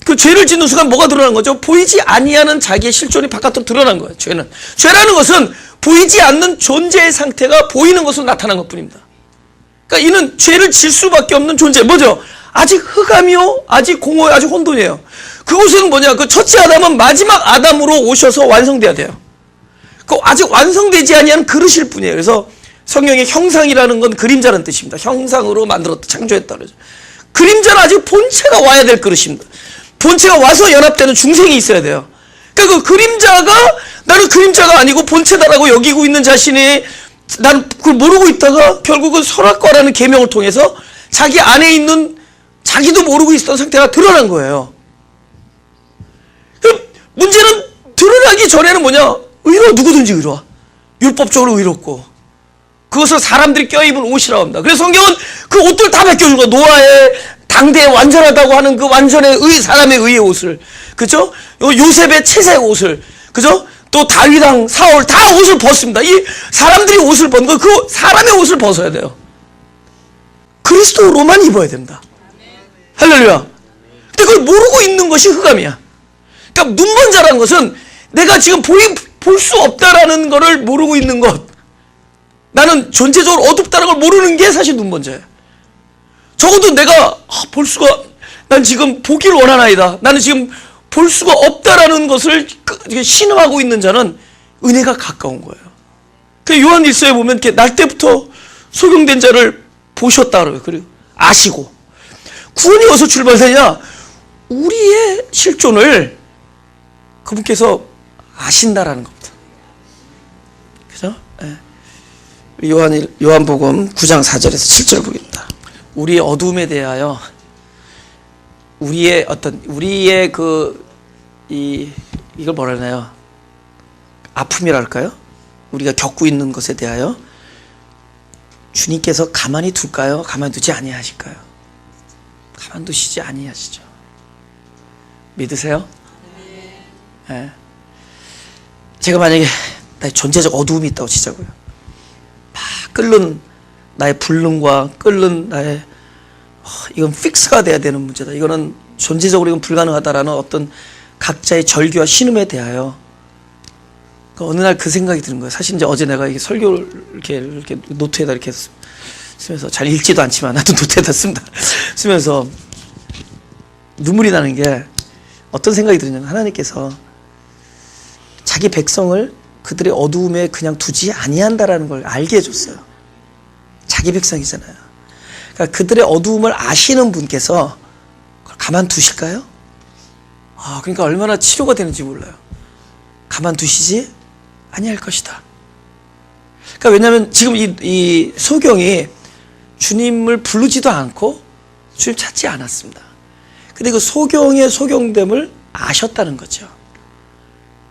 그 죄를 짓는 순간 뭐가 드러난 거죠? 보이지 아니하는 자기의 실존이 바깥으로 드러난 거예요. 죄라는 것은 보이지 않는 존재의 상태가 보이는 것으로 나타난 것 뿐입니다. 그러니까 이는 죄를 질 수밖에 없는 존재. 뭐죠? 아직 흑암이요, 아직 공허요, 아직 혼돈이에요. 그것은 뭐냐? 그 첫째 아담은 마지막 아담으로 오셔서 완성돼야 돼요. 그 아직 완성되지 아니한 그릇일 뿐이에요. 그래서 성경의 형상이라는 건 그림자라는 뜻입니다. 형상으로 만들었다, 창조했다 그러죠. 그림자는 아직 본체가 와야 될 그릇입니다. 본체가 와서 연합되는 중생이 있어야 돼요. 그러니까 그 그림자가 나는 그림자가 아니고 본체다라고 여기고 있는 자신이, 나는 그걸 모르고 있다가 결국은 선악과라는 계명을 통해서 자기 안에 있는 자기도 모르고 있었던 상태가 드러난 거예요. 문제는 드러나기 전에는 뭐냐? 의로워, 누구든지 의로워. 율법적으로 의롭고 그것을 사람들이 껴입은 옷이라고 합니다. 그래서 성경은 그 옷들 다 벗겨준 거예요. 노아의 당대에 완전하다고 하는 그 완전의 사람의 의의 옷을, 그죠? 요셉의 채색 옷을, 그죠? 또 다윗왕 사울 다 옷을 벗습니다. 이 사람들이 옷을 벗는 거, 그 사람의 옷을 벗어야 돼요. 그리스도로만 입어야 됩니다. 할렐루야. 근데 그걸 모르고 있는 것이 흑암이야. 그러니까 눈먼자라는 것은 내가 지금 볼 수 없다라는 것을 모르고 있는 것, 나는 존재적으로 어둡다는 걸 모르는 게 사실 눈먼자예요. 적어도 내가 난 지금 보기를 원하나이다, 나는 지금 볼 수가 없다라는 것을 신음하고 있는 자는 은혜가 가까운 거예요. 그 요한 1서에 보면 이렇게 날 때부터 소경된 자를 보셨다 그래요. 그리고 아시고. 구원이 어디서 출발되냐? 우리의 실존을 그분께서 아신다라는 겁니다. 그죠? 네. 요한복음 9장 4절에서 7절 보겠습니다. 우리의 어둠에 대하여, 우리의 이걸 뭐라 하나요? 아픔이랄까요? 우리가 겪고 있는 것에 대하여 주님께서 가만히 둘까요? 가만히 두지 아니하실까요? 가만히 두시지 아니하시죠. 믿으세요? 네. 제가 만약에 나의 존재적 어두움이 있다고 치자고요. 막 끓는 나의 불능과 끓는 나의 이건 픽스가 돼야 되는 문제다. 이거는 존재적으로 이건 불가능하다라는 어떤 각자의 절규와 신음에 대하여 어느 날 그 생각이 드는 거예요. 사실 이제 어제 내가 이게 설교를 이렇게 노트에다 이렇게 쓰면서, 잘 읽지도 않지만 나도 노트에다 쓰면서 눈물이 나는 게, 어떤 생각이 드냐면 하나님께서 자기 백성을 그들의 어두움에 그냥 두지 아니한다라는 걸 알게 해줬어요. 자기 백성이잖아요. 그러니까 그들의 어두움을 아시는 분께서 그걸 가만 두실까요? 그러니까 얼마나 치료가 되는지 몰라요. 가만 두시지 아니할 것이다. 그러니까 왜냐하면 지금 이 소경이 주님을 부르지도 않고 주님 찾지 않았습니다. 근데 그 소경의 소경됨을 아셨다는 거죠.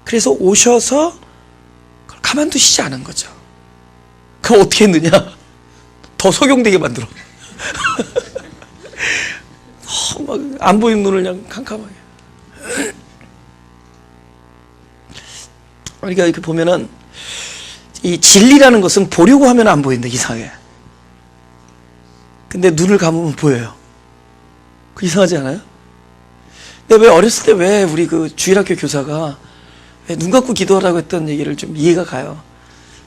그래서 오셔서 그걸 가만두시지 않은 거죠. 그럼 어떻게 했느냐? 더 소경되게 만들어. 막 안 보이는 눈을 그냥 캄캄하게. 우리가 이렇게 보면은 이 진리라는 것은 보려고 하면 안 보인다, 이상하게. 근데 눈을 감으면 보여요. 그 이상하지 않아요? 근데 왜 어렸을 때 왜 우리 그 주일학교 교사가 왜 눈 감고 기도하라고 했던 얘기를 좀 이해가 가요.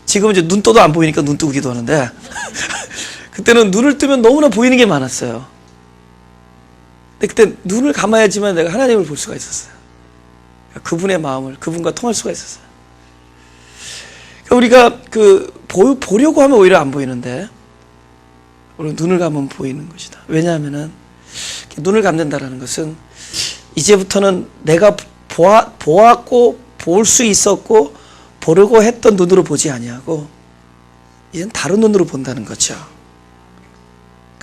지금은 이제 눈 떠도 안 보이니까 눈 뜨고 기도하는데 그때는 눈을 뜨면 너무나 보이는 게 많았어요. 근데 그때 눈을 감아야지만 내가 하나님을 볼 수가 있었어요. 그분의 마음을, 그분과 통할 수가 있었어요. 우리가 보려고 하면 오히려 안 보이는데 우리 눈을 감으면 보이는 것이다. 왜냐하면은 눈을 감는다라는 것은 이제부터는 내가 보았고 볼 수 있었고 보려고 했던 눈으로 보지 아니하고 이젠 다른 눈으로 본다는 거죠.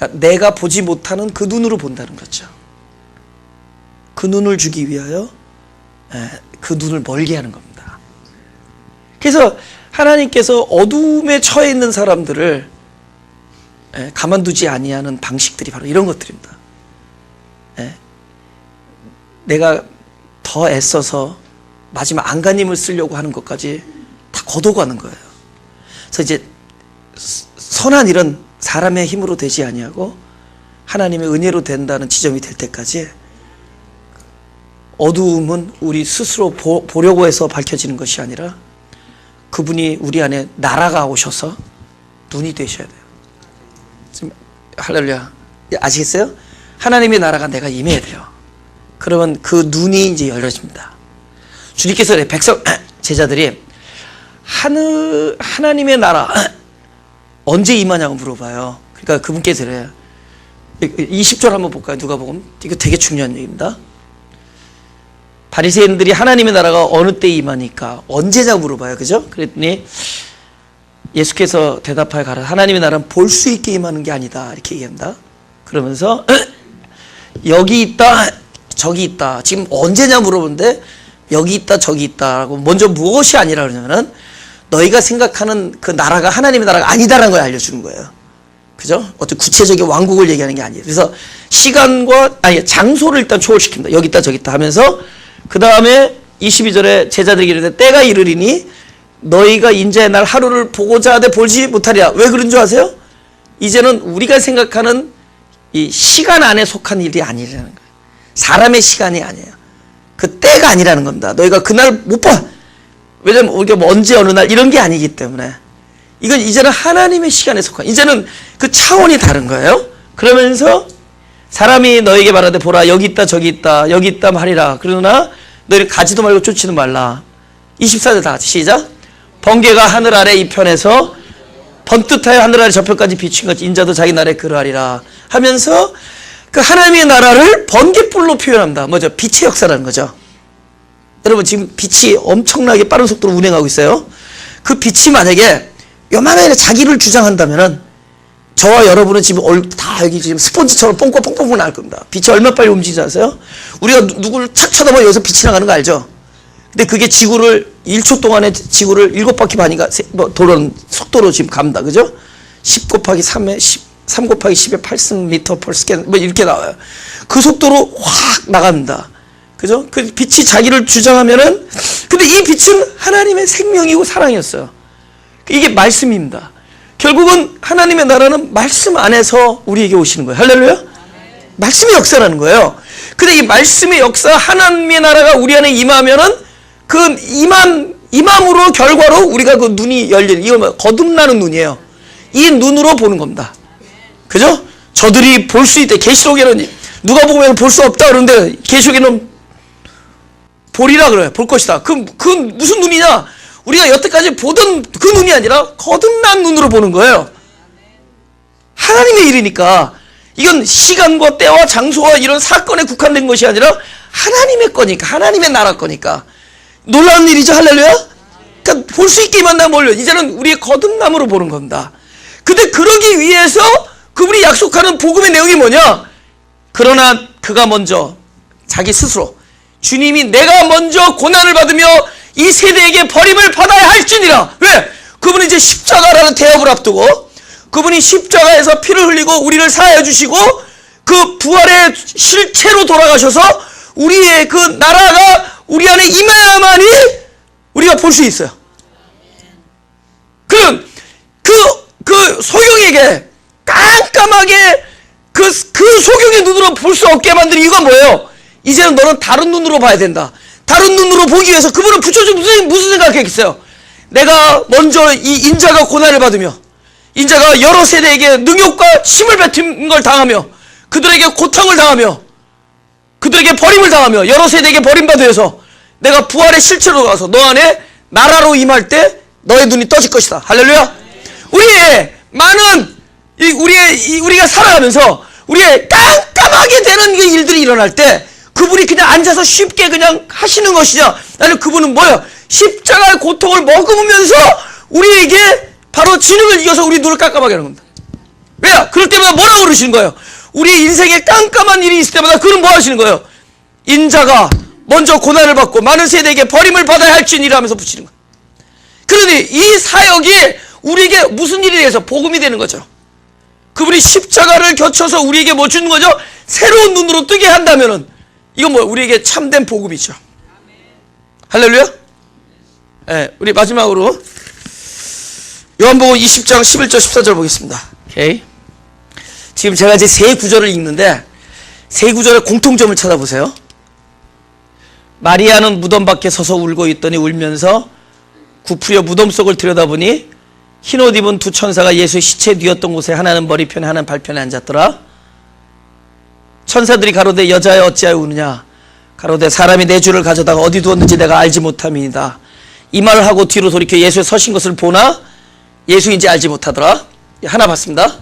그러니까 내가 보지 못하는 그 눈으로 본다는 거죠. 그 눈을 주기 위하여 그 눈을 멀게 하는 겁니다. 그래서 하나님께서 어둠에 처해 있는 사람들을 가만두지 아니하는 방식들이 바로 이런 것들입니다. 내가 더 애써서 마지막 안간힘을 쓰려고 하는 것까지 다 거둬가는 거예요. 그래서 이제 선한 일은 사람의 힘으로 되지 아니하고 하나님의 은혜로 된다는 지점이 될 때까지 어두움은 우리 스스로 보려고 해서 밝혀지는 것이 아니라 그분이 우리 안에 나라가 오셔서 눈이 되셔야 돼요. 지금 할렐루야. 아시겠어요? 하나님의 나라가 내가 임해야 돼요. 그러면 그 눈이 이제 열려집니다. 주님께서 백성 제자들이 하나님의 나라 언제 임하냐고 물어봐요. 그러니까 그분께서 그래요. 20절 한번 볼까요? 누가복음. 이거 되게 중요한 얘기입니다. 바리새인들이 하나님의 나라가 어느 때 임하니까 언제냐고 물어봐요. 그죠? 그랬더니 예수께서 대답하여 가라. 하나님의 나라는 볼 수 있게 임하는 게 아니다. 이렇게 얘기합니다. 그러면서 여기 있다 저기 있다. 지금 언제냐 물어보는데 여기 있다 저기 있다라고 먼저 무엇이 아니라 그러냐면은 너희가 생각하는 그 나라가 하나님의 나라가 아니다라는 걸 알려주는 거예요. 그죠? 어떤 구체적인 왕국을 얘기하는 게 아니에요. 그래서 시간과 장소를 일단 초월시킵니다. 여기 있다 저기 있다 하면서 그 다음에 22절에 제자들에게 이르되 때가 이르리니 너희가 인자의 날 하루를 보고자 하되 보지 못하리라. 왜 그런 줄 아세요? 이제는 우리가 생각하는 이 시간 안에 속한 일이 아니라는 거예요. 사람의 시간이 아니에요. 그 때가 아니라는 겁니다. 너희가 그날 못 봐. 왜냐면 우리가 뭐 언제 어느 날 이런 게 아니기 때문에 이건 이제는 하나님의 시간에 속한 이제는 그 차원이 다른 거예요. 그러면서 사람이 너에게 말하되 보라 여기 있다 저기 있다 여기 있다 말이라. 그러나 너희는 가지도 말고 쫓지도 말라. 24절 다 같이 시작. 번개가 하늘 아래 이편에서 번뜩하여 하늘 아래 저편까지 비춘 것 인자도 자기 나라에 그러하리라 하면서 그 하나님의 나라를 번개불로 표현합니다. 뭐죠? 빛의 역사라는 거죠. 여러분 지금 빛이 엄청나게 빠른 속도로 운행하고 있어요. 그 빛이 만약에 요만하게 자기를 주장한다면은 저와 여러분은 지금 다 여기 지금 스펀지처럼 뽕뽕뽕뽕 나갈 겁니다. 빛이 얼마나 빨리 움직이지 않으세요? 우리가 누구를 착 쳐다보면 여기서 빛이 나가는 거 알죠? 근데 그게 지구를 1초 동안에 지구를 7바퀴 반인가 도는 속도로 지금 갑니다. 그죠? 10 곱하기 3에 3 곱하기 10에 8승 per second 뭐 이렇게 나와요. 그 속도로 확 나갑니다. 그죠? 그 빛이 자기를 주장하면은 근데 이 빛은 하나님의 생명이고 사랑이었어요. 이게 말씀입니다. 결국은 하나님의 나라는 말씀 안에서 우리에게 오시는 거예요. 할렐루야? 말씀의 역사라는 거예요. 근데 이 말씀의 역사 하나님의 나라가 우리 안에 임하면은 그 임함으로 결과로 우리가 그 눈이 열리는 이거 뭐 거듭나는 눈이에요. 이 눈으로 보는 겁니다. 그죠? 저들이 볼 수 있대. 계시록에는 누가 보면 볼 수 없다 그러는데 계시록에는 보리라 그래요. 볼 것이다. 그 무슨 눈이냐? 우리가 여태까지 보던 그 눈이 아니라 거듭난 눈으로 보는 거예요. 하나님의 일이니까 이건 시간과 때와 장소와 이런 사건에 국한된 것이 아니라 하나님의 거니까 하나님의 나라 거니까 놀라운 일이죠. 할렐루야. 그러니까 볼 수 있게 만나 몰려 이제는 우리의 거듭남으로 보는 겁니다. 근데 그러기 위해서 그분이 약속하는 복음의 내용이 뭐냐? 그러나 그가 먼저 자기 스스로 주님이 내가 먼저 고난을 받으며 이 세대에게 버림을 받아야 할지니라. 왜? 그분이 이제 십자가라는 대업을 앞두고 그분이 십자가에서 피를 흘리고 우리를 사하여 주시고 그 부활의 실체로 돌아가셔서 우리의 그 나라가 우리 안에 임해야만이 우리가 볼 수 있어요. 그럼 그 소경에게 깜깜하게 그 소경의 눈으로 볼 수 없게 만든 이유가 뭐예요? 이제는 너는 다른 눈으로 봐야 된다. 다른 눈으로 보기 위해서 그분은 부처님 무슨 생각했겠어요? 내가 먼저 이 인자가 고난을 받으며 인자가 여러 세대에게 능욕과 침을 뱉은 걸 당하며 그들에게 고통을 당하며 그들에게 버림을 당하며 여러 세대에게 버림받아 해서 내가 부활의 실체로 가서 너 안에 나라로 임할 때 너의 눈이 떠질 것이다. 할렐루야. 우리의 많은 우리가 살아가면서 우리의 깜깜하게 되는 일들이 일어날 때 그분이 그냥 앉아서 쉽게 그냥 하시는 것이냐? 아니면 그분은 뭐야? 십자가의 고통을 머금으면서 우리에게 바로 진흙을 이겨서 우리 눈을 깜깜하게 하는 겁니다. 왜요? 그럴 때마다 뭐라고 그러시는 거예요? 우리 인생에 깜깜한 일이 있을 때마다 그는 뭐 하시는 거예요? 인자가 먼저 고난을 받고 많은 세대에게 버림을 받아야 할지니라 하면서 붙이는 거예요. 그러니 이 사역이 우리에게 무슨 일이 돼서 복음이 되는 거죠. 그분이 십자가를 겨쳐서 우리에게 뭐 주는 거죠? 새로운 눈으로 뜨게 한다면은 이건 뭐 우리에게 참된 복음이죠. 할렐루야. 네, 우리 마지막으로 요한복음 20장 11절 14절 보겠습니다. 오케이. 지금 제가 이제 세 구절을 읽는데 세 구절의 공통점을 찾아보세요. 마리아는 무덤 밖에 서서 울고 있더니 울면서 굽으려 무덤 속을 들여다보니 흰옷 입은 두 천사가 예수의 시체 뉘었던 곳에 하나는 머리편에 하나는 발편에 앉았더라. 천사들이 가로되 여자여 어찌하여 우느냐. 가로되 사람이 내 주를 가져다가 어디 두었는지 내가 알지 못함이니이다. 이 말을 하고 뒤로 돌이켜 예수의 서신 것을 보나 예수인지 알지 못하더라. 하나 봤습니다.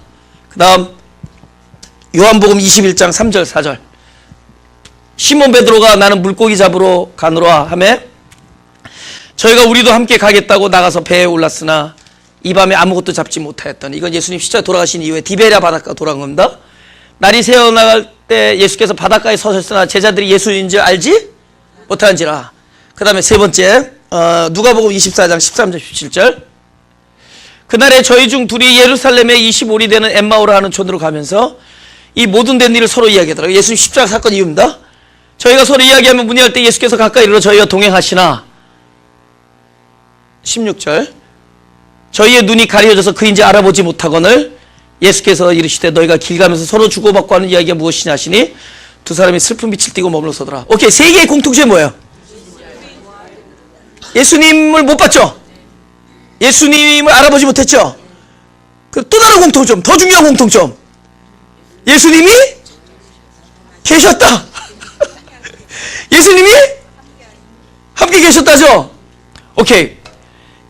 그 다음 요한복음 21장 3절 4절 시몬 베드로가 나는 물고기 잡으러 가노라 하매 저희가 우리도 함께 가겠다고 나가서 배에 올랐으나 이 밤에 아무것도 잡지 못하였더니 이건 예수님 십자가 돌아가신 이후에 디베랴 바닷가 돌아간 겁니다. 날이 새어나갈 때 예수께서 바닷가에 서셨으나 제자들이 예수인 줄 알지 못하는지라. 그 다음에 세 번째 누가복음 24장 13절 17절 그날에 저희 중 둘이 예루살렘에 25리 되는 엠마오라 하는 촌으로 가면서 이 모든 된 일을 서로 이야기하더라고요. 예수님 십자가 사건 이유입니다. 저희가 서로 이야기하면 문의할 때 예수께서 가까이 이르러 저희와 동행하시나 16절 저희의 눈이 가려져서 그인지 알아보지 못하거늘 예수께서 이르시되 너희가 길 가면서 서로 주고받고 하는 이야기가 무엇이냐 하시니 두 사람이 슬픈 빛을 띠고 머물러서더라. 오케이, 세 개의 공통점이 뭐예요? 예수님을 못 봤죠? 예수님을 알아보지 못했죠? 그 또 다른 공통점, 더 중요한 공통점. 예수님이 계셨다. 예수님이 함께 계셨다죠? 오케이.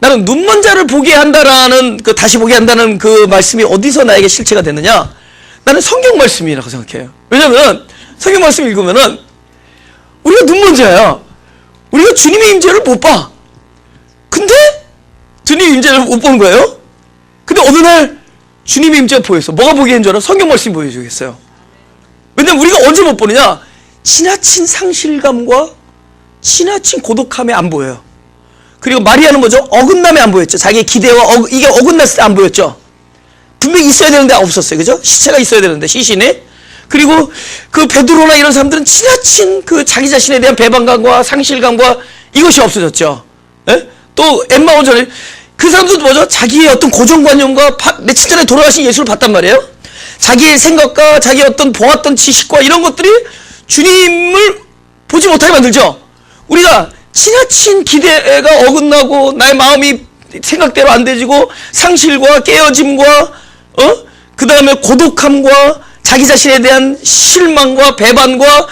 나는 눈먼 자를 보게 한다라는 다시 보게 한다는 그 말씀이 어디서 나에게 실체가 됐느냐? 나는 성경 말씀이라고 생각해요. 왜냐면 성경 말씀 읽으면은 우리가 눈먼 자야. 우리가 주님의 임재를 못 봐. 근데 주님의 임재를 못 보는 거예요. 근데 어느 날 주님의 임재가 보였어. 뭐가 보게 한 줄 알아? 성경 말씀이 보여주겠어요. 왜냐면 우리가 언제 못 보느냐? 지나친 상실감과 지나친 고독함에 안 보여요. 그리고 마리아는 뭐죠? 어긋남에 안 보였죠. 자기의 기대와 이게 어긋났을 때 안 보였죠. 분명히 있어야 되는데 없었어요. 그죠? 시체가 있어야 되는데 시신이. 그리고 그 베드로나 이런 사람들은 지나친 그 자기 자신에 대한 배반감과 상실감과 이것이 없어졌죠. 예? 또 엠마오전에 그 사람들도 뭐죠? 자기의 어떤 고정관념과 며칠 전에 돌아가신 예수를 봤단 말이에요. 자기의 생각과 자기의 어떤 보았던 지식과 이런 것들이 주님을 보지 못하게 만들죠. 우리가 지나친 기대가 어긋나고 나의 마음이 생각대로 안 되지고 상실과 깨어짐과 그 다음에 고독함과 자기 자신에 대한 실망과 배반과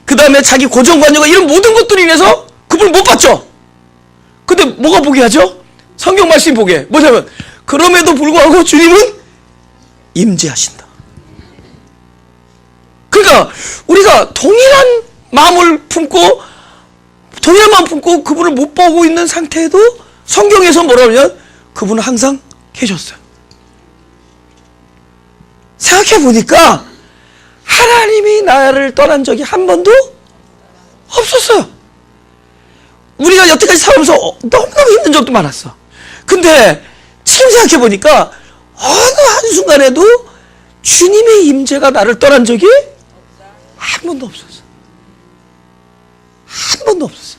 그 다음에 자기 고정관념과 이런 모든 것들로 인해서 그분을 못 봤죠. 근데 뭐가 보게 하죠? 성경 말씀이 보게. 뭐냐면 그럼에도 불구하고 주님은 임재하신다. 그러니까 우리가 동일한 마음 품고 그분을 못 보고 있는 상태에도 성경에서 뭐라고 하냐면 그분은 항상 계셨어요. 생각해보니까 하나님이 나를 떠난 적이 한 번도 없었어요. 우리가 여태까지 살면서 너무너무 힘든 적도 많았어. 근데 지금 생각해보니까 어느 한순간에도 주님의 임재가 나를 떠난 적이 한 번도 없었어. 한 번도 없었어.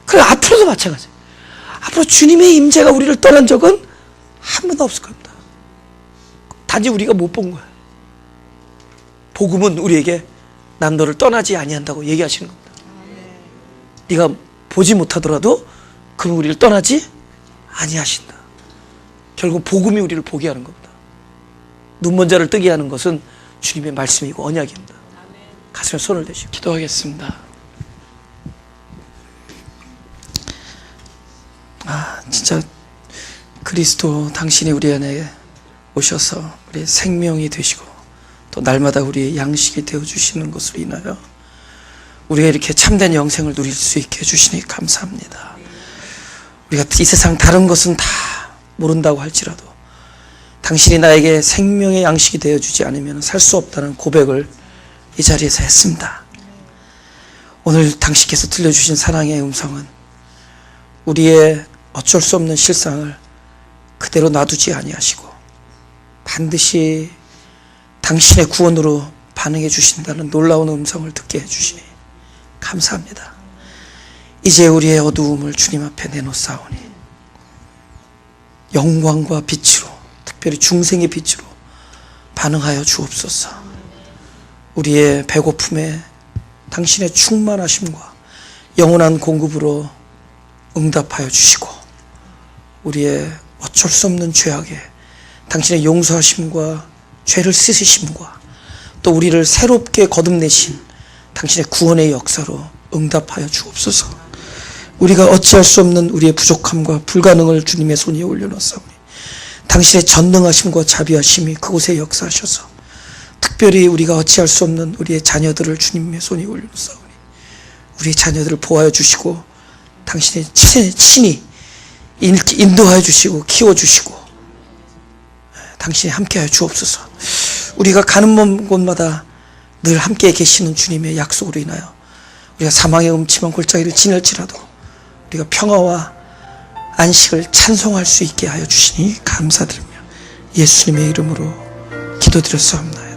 그래 앞으로도 마찬가지예요. 앞으로 주님의 임재가 우리를 떠난 적은 한 번도 없을 겁니다. 단지 우리가 못 본 거야. 복음은 우리에게 난 너를 떠나지 아니한다고 얘기하시는 겁니다. 네가 보지 못하더라도 그는 우리를 떠나지 아니하신다. 결국 복음이 우리를 보게 하는 겁니다. 눈먼 자를 뜨게 하는 것은 주님의 말씀이고 언약입니다. 가슴에 손을 대시고 기도하겠습니다. 진짜 그리스도 당신이 우리 안에 오셔서 우리의 생명이 되시고 또 날마다 우리의 양식이 되어주시는 것으로 인하여 우리가 이렇게 참된 영생을 누릴 수 있게 해주시니 감사합니다. 우리가 이 세상 다른 것은 다 모른다고 할지라도 당신이 나에게 생명의 양식이 되어주지 않으면 살 수 없다는 고백을 이 자리에서 했습니다. 오늘 당신께서 들려주신 사랑의 음성은 우리의 어쩔 수 없는 실상을 그대로 놔두지 아니하시고 반드시 당신의 구원으로 반응해 주신다는 놀라운 음성을 듣게 해주시니 감사합니다. 이제 우리의 어두움을 주님 앞에 내놓사오니 영광과 빛으로, 특별히 중생의 빛으로 반응하여 주옵소서. 우리의 배고픔에 당신의 충만하심과 영원한 공급으로 응답하여 주시고 우리의 어쩔 수 없는 죄악에 당신의 용서하심과 죄를 씻으심과 또 우리를 새롭게 거듭내신 당신의 구원의 역사로 응답하여 주옵소서. 우리가 어찌할 수 없는 우리의 부족함과 불가능을 주님의 손 위에 올려놓사오니 당신의 전능하심과 자비하심이 그곳에 역사하셔서 특별히 우리가 어찌할 수 없는 우리의 자녀들을 주님의 손 위에 올려놓사오니 우리의 자녀들을 보호하여 주시고 당신의 친히 인도하여 주시고 키워주시고 당신이 함께하여 주옵소서. 우리가 가는 곳마다 늘 함께 계시는 주님의 약속으로 인하여 우리가 사망의 음침한 골짜기를 지날지라도 우리가 평화와 안식을 찬송할 수 있게 하여 주시니 감사드리며 예수님의 이름으로 기도드렸사옵나이다.